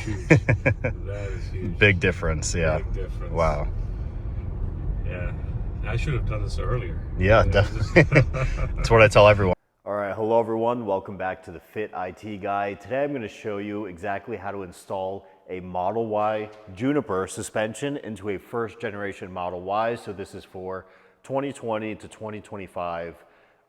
Huge. That is huge. Big difference, yeah. Big difference. Wow. Yeah. I should have done this earlier. Yeah, Just... that's what I tell everyone. All right, hello everyone. Welcome back to the Fit IT Guy. Today I'm going to show you exactly how to install a Model Y Juniper suspension into a first generation Model Y. So this is for 2020 to 2025,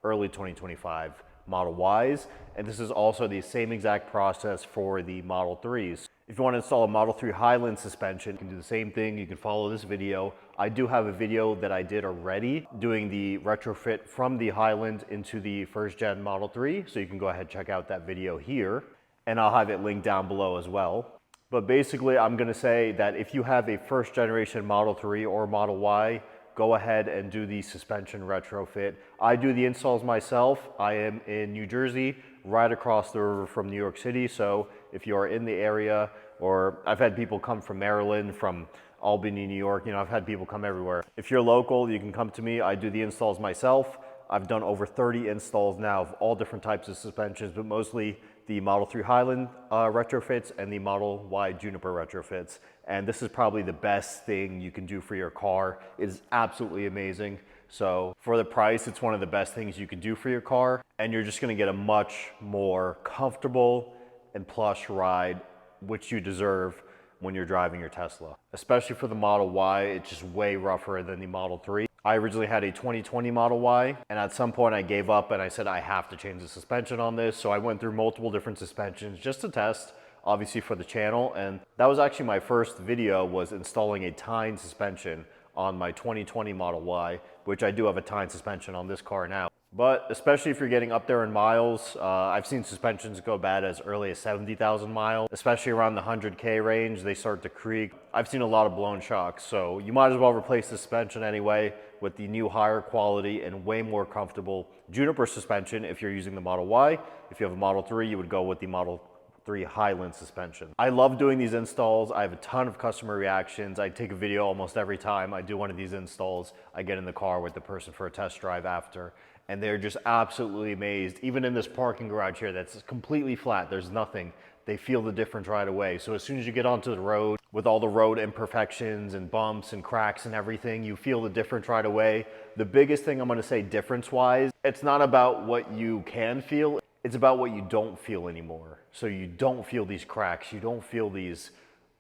early 2025 Model Ys. And this is also the same exact process for the Model 3s. If you want to install a Model 3 Highland suspension, you can do the same thing. You can follow this video. I do have a video that I did already doing the retrofit from the Highland into the first gen Model 3. So you can go ahead and check out that video here. And I'll have it linked down below as well. But basically, I'm going to say that if you have a first generation Model 3 or Model Y, go ahead and do the suspension retrofit. I do the installs myself. I am in New Jersey, right across the river from New York City. So if you are in the area, or I've had people come from Maryland, from Albany, New York, I've had people come everywhere. If you're local, you can come to me. I do the installs myself. I've done over 30 installs now of all different types of suspensions, but mostly the Model 3 Highland retrofits and the Model Y Juniper retrofits. And this is probably the best thing you can do for your car. It is absolutely amazing. So for the price, it's one of the best things you can do for your car. And you're just gonna get a much more comfortable and plush ride, which you deserve when you're driving your Tesla. Especially for the Model Y, it's just way rougher than the Model 3. I originally had a 2020 Model Y, and at some point I gave up and I said I have to change the suspension on this. So I went through multiple different suspensions just to test, obviously for the channel. And that was actually my first video, was installing a Tine suspension on my 2020 Model Y, which I do have a Tine suspension on this car now. But especially if you're getting up there in miles, I've seen suspensions go bad as early as 70,000 miles, especially around the 100K range, they start to creak. I've seen a lot of blown shocks, so you might as well replace the suspension anyway with the new higher quality and way more comfortable Juniper suspension if you're using the Model Y. If you have a Model 3, you would go with the Model 3 Highland suspension. I love doing these installs. I have a ton of customer reactions. I take a video almost every time I do one of these installs. I get in the car with the person for a test drive after, and they're just absolutely amazed. Even in this parking garage here that's completely flat, there's nothing, they feel the difference right away. So as soon as you get onto the road with all the road imperfections and bumps and cracks and everything, you feel the difference right away. The biggest thing I'm gonna say difference-wise, it's not about what you can feel, it's about what you don't feel anymore. So you don't feel these cracks, you don't feel these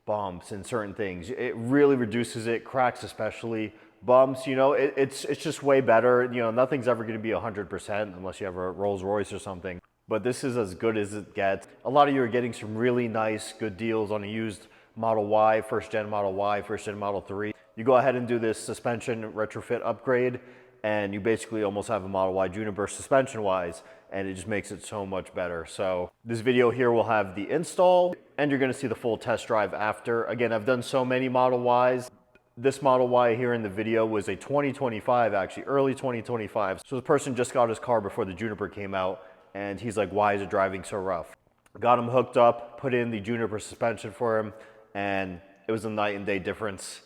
bumps and certain things. It really reduces it, cracks especially. Bumps, it's just way better. Nothing's ever gonna be 100% unless you have a Rolls Royce or something. But this is as good as it gets. A lot of you are getting some really nice, good deals on a used Model Y, first gen Model Y, first gen Model 3. You go ahead and do this suspension retrofit upgrade, and you basically almost have a Model Y Juniper suspension wise, and it just makes it so much better. So this video here will have the install, and you're gonna see the full test drive after. Again, I've done so many Model Ys. This Model Y here in the video was a 2025, actually, early 2025. So the person just got his car before the Juniper came out, and he's like, why is it driving so rough? Got him hooked up, put in the Juniper suspension for him, and it was a night and day difference.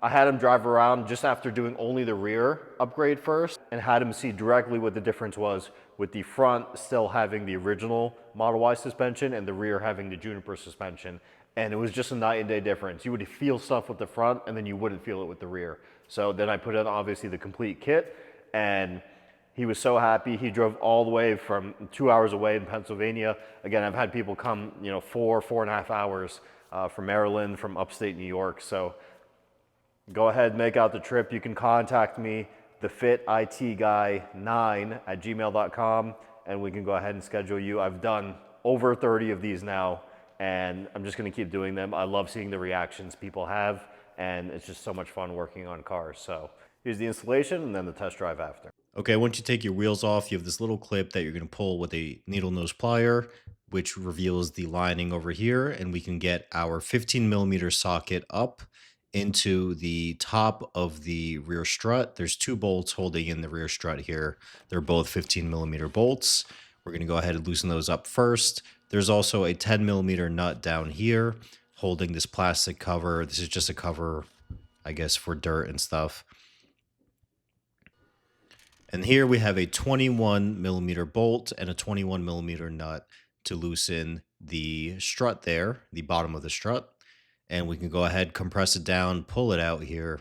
I had him drive around just after doing only the rear upgrade first, and had him see directly what the difference was with the front still having the original Model Y suspension and the rear having the Juniper suspension. And it was just a night and day difference. You would feel stuff with the front and then you wouldn't feel it with the rear. So then I put in obviously the complete kit, and he was so happy. He drove all the way from 2 hours away in Pennsylvania. Again, I've had people come, 4.5 hours from Maryland, from upstate New York. So go ahead, make out the trip. You can contact me, thefititguy9@gmail.com, and we can go ahead and schedule you. I've done over 30 of these now, and I'm just gonna keep doing them. I love seeing the reactions people have, and it's just so much fun working on cars. So here's the installation and then the test drive after. Okay, once you take your wheels off, you have this little clip that you're going to pull with a needle nose plier, which reveals the lining over here, and we can get our 15mm socket up into the top of the rear strut. There's two bolts holding in the rear strut here. They're both 15mm bolts. We're going to go ahead and loosen those up first. There's also a 10mm nut down here holding this plastic cover. This is just a cover, I guess, for dirt and stuff. And here we have a 21mm bolt and a 21mm nut to loosen the strut there, the bottom of the strut, and we can go ahead, compress it down, pull it out here.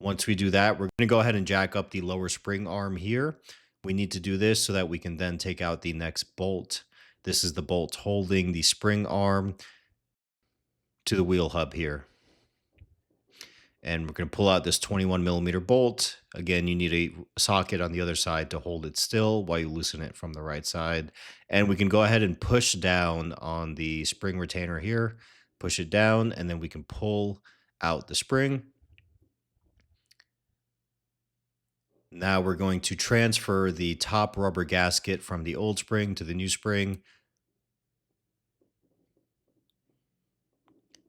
Once we do that, we're going to go ahead and jack up the lower spring arm here. We need to do this so that we can then take out the next bolt. This is the bolt holding the spring arm to the wheel hub here. And we're going to pull out this 21 millimeter bolt. Again, you need a socket on the other side to hold it still while you loosen it from the right side. And we can go ahead and push down on the spring retainer here, push it down, and then we can pull out the spring. Now we're going to transfer the top rubber gasket from the old spring to the new spring.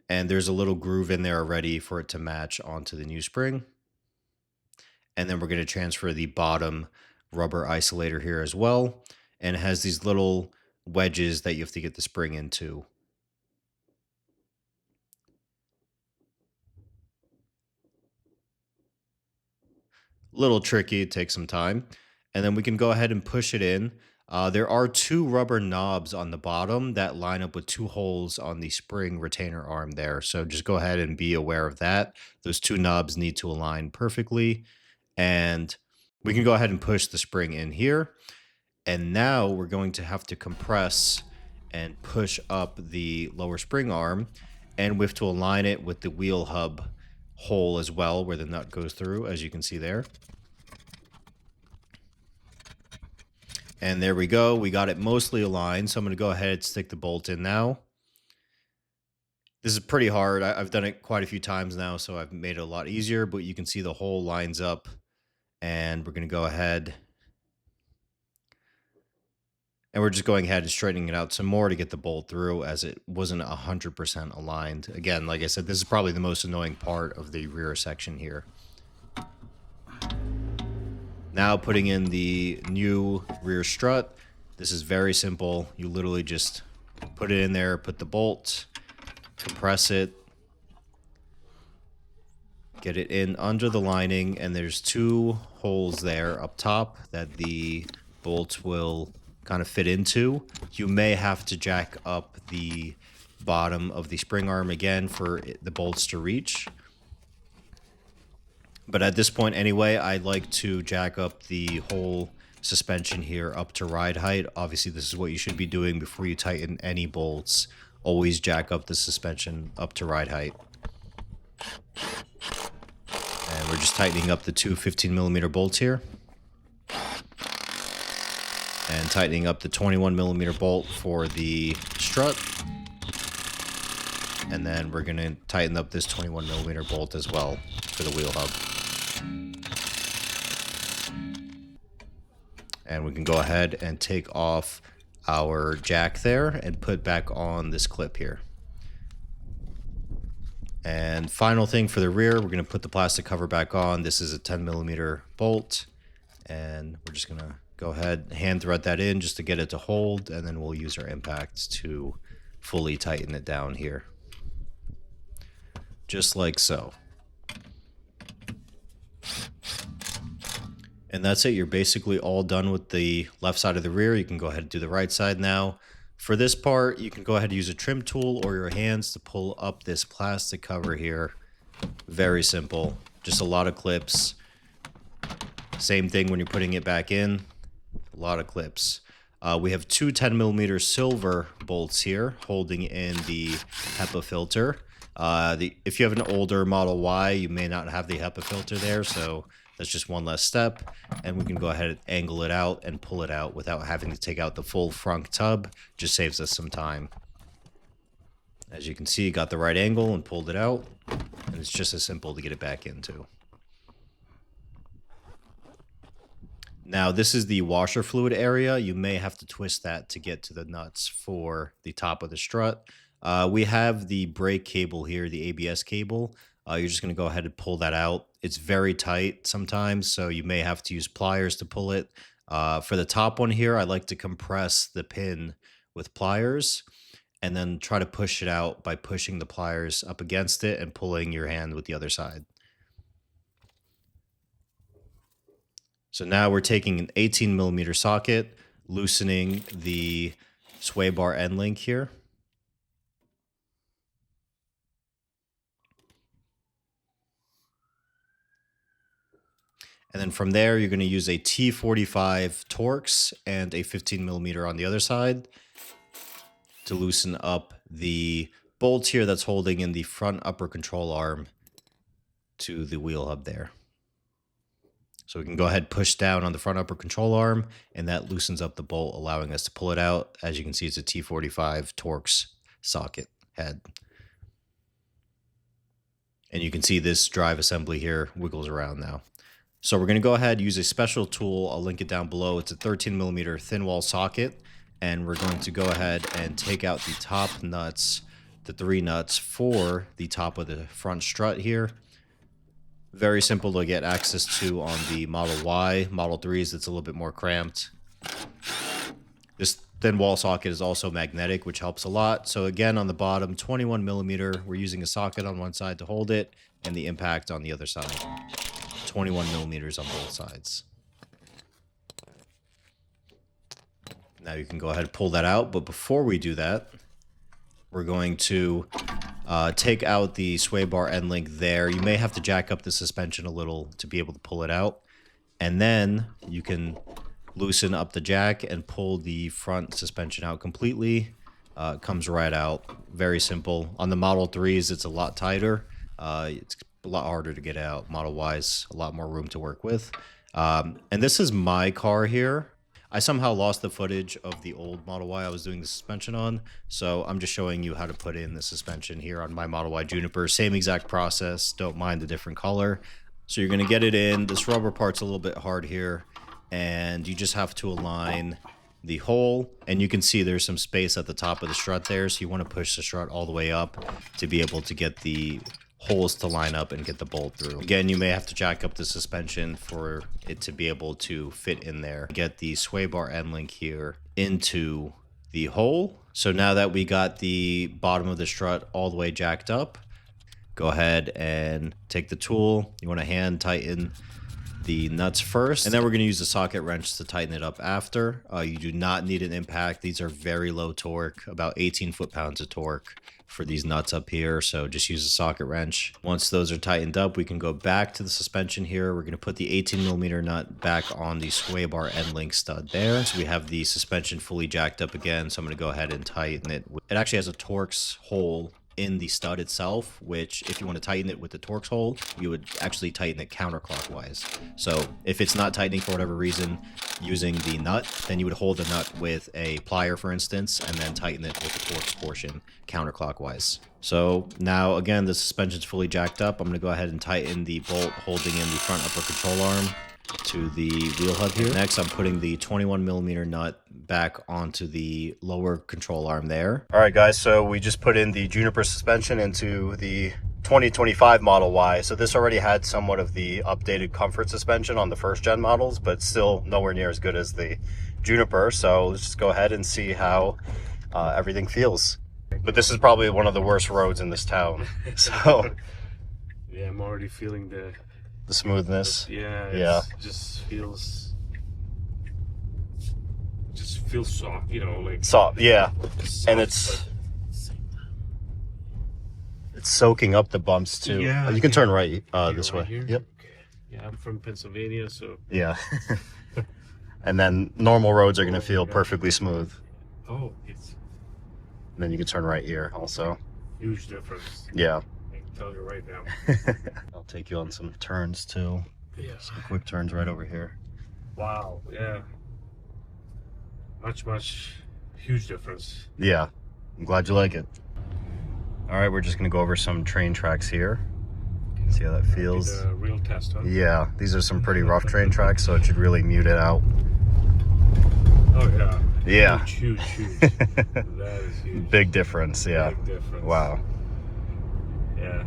And there's a little groove in there already for it to match onto the new spring. And then we're going to transfer the bottom rubber isolator here as well. And it has these little wedges that you have to get the spring into. Little tricky, it takes some time. And then we can go ahead and push it in. There are 2 rubber knobs on the bottom that line up with 2 holes on the spring retainer arm there. So just go ahead and be aware of that. Those 2 knobs need to align perfectly. And we can go ahead and push the spring in here. And now we're going to have to compress and push up the lower spring arm. And we have to align it with the wheel hub hole as well, where the nut goes through, as you can see there. And there we go. We got it mostly aligned. So I'm going to go ahead and stick the bolt in now. This is pretty hard. I've done it quite a few times now, so I've made it a lot easier. But you can see the hole lines up. And we're going to go ahead. And we're just going ahead and straightening it out some more to get the bolt through, as it wasn't 100% aligned. Again, like I said, this is probably the most annoying part of the rear section here. Now putting in the new rear strut. This is very simple. You literally just put it in there, put the bolt, compress it, get it in under the lining, and there's 2 holes there up top that the bolt will kind of fit into. You may have to jack up the bottom of the spring arm again for the bolts to reach. But at this point anyway, I like to jack up the whole suspension here up to ride height. Obviously, this is what you should be doing before you tighten any bolts. Always jack up the suspension up to ride height. And we're just tightening up the 2 15 millimeter bolts here. And tightening up the 21 millimeter bolt for the strut. And then we're going to tighten up this 21 millimeter bolt as well for the wheel hub. And we can go ahead and take off our jack there and put back on this clip here. And final thing for the rear, we're going to put the plastic cover back on. This is a 10 millimeter bolt. And we're just going to go ahead, hand thread that in just to get it to hold. And then we'll use our impacts to fully tighten it down here. Just like so. And that's it. You're basically all done with the left side of the rear. You can go ahead and do the right side now. For this part, you can go ahead and use a trim tool or your hands to pull up this plastic cover here. Very simple. Just a lot of clips. Same thing when you're putting it back in. A lot of clips. We have 2 10 millimeter silver bolts here holding in the HEPA filter. If you have an older Model Y, you may not have the HEPA filter there, so that's just one less step. And we can go ahead and angle it out and pull it out without having to take out the full front tub. Just saves us some time. As you can see, got the right angle and pulled it out. And it's just as simple to get it back into. Now, this is the washer fluid area. You may have to twist that to get to the nuts for the top of the strut. We have the brake cable here, the ABS cable. You're just going to go ahead and pull that out. It's very tight sometimes, so you may have to use pliers to pull it. For the top one here, I like to compress the pin with pliers and then try to push it out by pushing the pliers up against it and pulling your hand with the other side. So now we're taking an 18 millimeter socket. loosening the sway bar end link here. And then from there, you're going to use a T45 Torx and a 15mm on the other side to loosen up the bolt here that's holding in the front upper control arm to the wheel hub there. So we can go ahead and push down on the front upper control arm, and that loosens up the bolt, allowing us to pull it out. As you can see, it's a T45 Torx socket head. And you can see this drive assembly here wiggles around now. So we're going to go ahead and use a special tool. I'll link it down below. It's a 13mm thin wall socket. And we're going to go ahead and take out the top nuts, the 3 nuts for the top of the front strut here. Very simple to get access to on the Model Y. Model 3s, it's a little bit more cramped. This thin wall socket is also magnetic, which helps a lot. So again, on the bottom, 21mm, we're using a socket on one side to hold it, and the impact on the other side. 21mm on both sides. Now you can go ahead and pull that out, but before we do that, we're going to take out the sway bar end link there. You may have to jack up the suspension a little to be able to pull it out. And then you can loosen up the jack and pull the front suspension out completely. It comes right out. Very simple. On the Model 3s, it's a lot tighter. It's a lot harder to get out. Model Y's a lot more room to work with. And this is my car here. I somehow lost the footage of the old Model Y I was doing the suspension on, so I'm just showing you how to put in the suspension here on my Model Y Juniper. Same exact process, don't mind the different color. So you're going to get it in. This rubber part's a little bit hard here, and you just have to align the hole, and you can see there's some space at the top of the strut there, so you want to push the strut all the way up to be able to get the holes to line up and get the bolt through. Again, you may have to jack up the suspension for it to be able to fit in there. Get the sway bar end link here into the hole. So now that we got the bottom of the strut all the way jacked up, go ahead and take the tool. You want to hand tighten the nuts first, and then we're going to use the socket wrench to tighten it up after. You do not need an impact. These are very low torque, about 18 foot-pounds of torque for these nuts up here, so just use a socket wrench. Once those are tightened up, we can go back to the suspension here. We're going to put the 18mm nut back on the sway bar end link stud there. So we have the suspension fully jacked up again, so I'm going to go ahead and tighten it. It actually has a Torx hole in the stud itself, which if you want to tighten it with the Torx hole, you would actually tighten it counterclockwise. So if it's not tightening for whatever reason using the nut, then you would hold the nut with a plier, for instance, and then tighten it with the Torx portion counterclockwise. So now again, the suspension's fully jacked up. I'm going to go ahead and tighten the bolt holding in the front upper control arm to the wheel hub here. Next, I'm putting the 21mm nut back onto the lower control arm there. All right, guys, so we just put in the Juniper suspension into the 2025 Model Y. So this already had somewhat of the updated comfort suspension on the first gen models, but still nowhere near as good as the Juniper. So let's just go ahead and see how everything feels. But this is probably one of the worst roads in this town. So yeah, I'm already feeling the smoothness. Yeah. Just feels soft, you know, like soft. Yeah, soft, and it's soaking up the bumps too. Yeah, you can turn right this right way. Here? Yep. Okay. Yeah, I'm from Pennsylvania, so yeah. And then normal roads are going to feel perfectly smooth. Oh, it's and then you can turn right here also. Huge difference. Yeah. I can tell you right now. I'll take you on some turns too. Yeah. Some quick turns right over here. Wow. Yeah. Much huge difference. Yeah. I'm glad you like it. All right, we're just going to go over some train tracks here. See how that feels. The real test, huh? Yeah, these are some pretty rough train tracks, so it should really mute it out. Oh yeah. Yeah. Huge. That is huge. Big difference, yeah. Big difference. Wow. Yeah.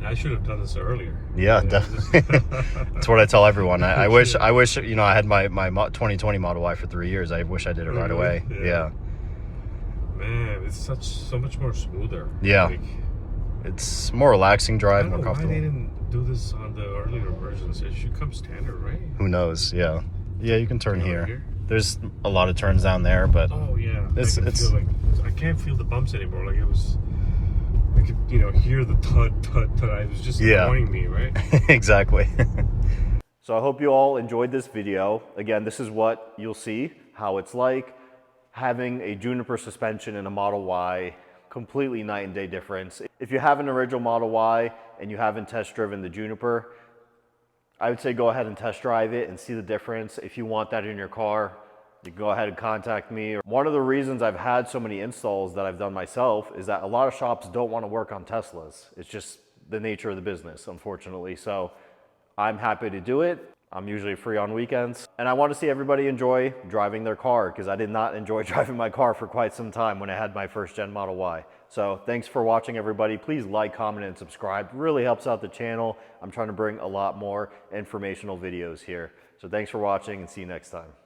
I should have done this earlier. Yeah, definitely. That's what I tell everyone. I wish, you know, I had my 2020 Model Y for 3 years. I wish I did it right away. Yeah. Man, it's so much more smoother. Yeah. Like, it's more relaxing drive, more comfortable. Why they didn't do this on the earlier versions? It should come standard, right? Who knows? Yeah. Yeah, you can turn here. There's a lot of turns down there, but Oh yeah, It's- I can it's- feel like I can't feel the bumps anymore. Like I could hear the thud thud thud. It was just Yeah. annoying me, right? exactly. So I hope you all enjoyed this video. Again, this is what you'll see, how it's like having a Juniper suspension in a Model Y. Completely night and day difference. If you have an original Model Y and you haven't test driven the Juniper, I would say go ahead and test drive it and see the difference. If you want that in your car, you can go ahead and contact me. One of the reasons I've had so many installs that I've done myself is that a lot of shops don't want to work on Teslas. It's just the nature of the business, unfortunately. So I'm happy to do it. I'm usually free on weekends. And I want to see everybody enjoy driving their car, because I did not enjoy driving my car for quite some time when I had my first gen Model Y. So thanks for watching, everybody. Please like, comment, and subscribe. It really helps out the channel. I'm trying to bring a lot more informational videos here. So thanks for watching, and see you next time.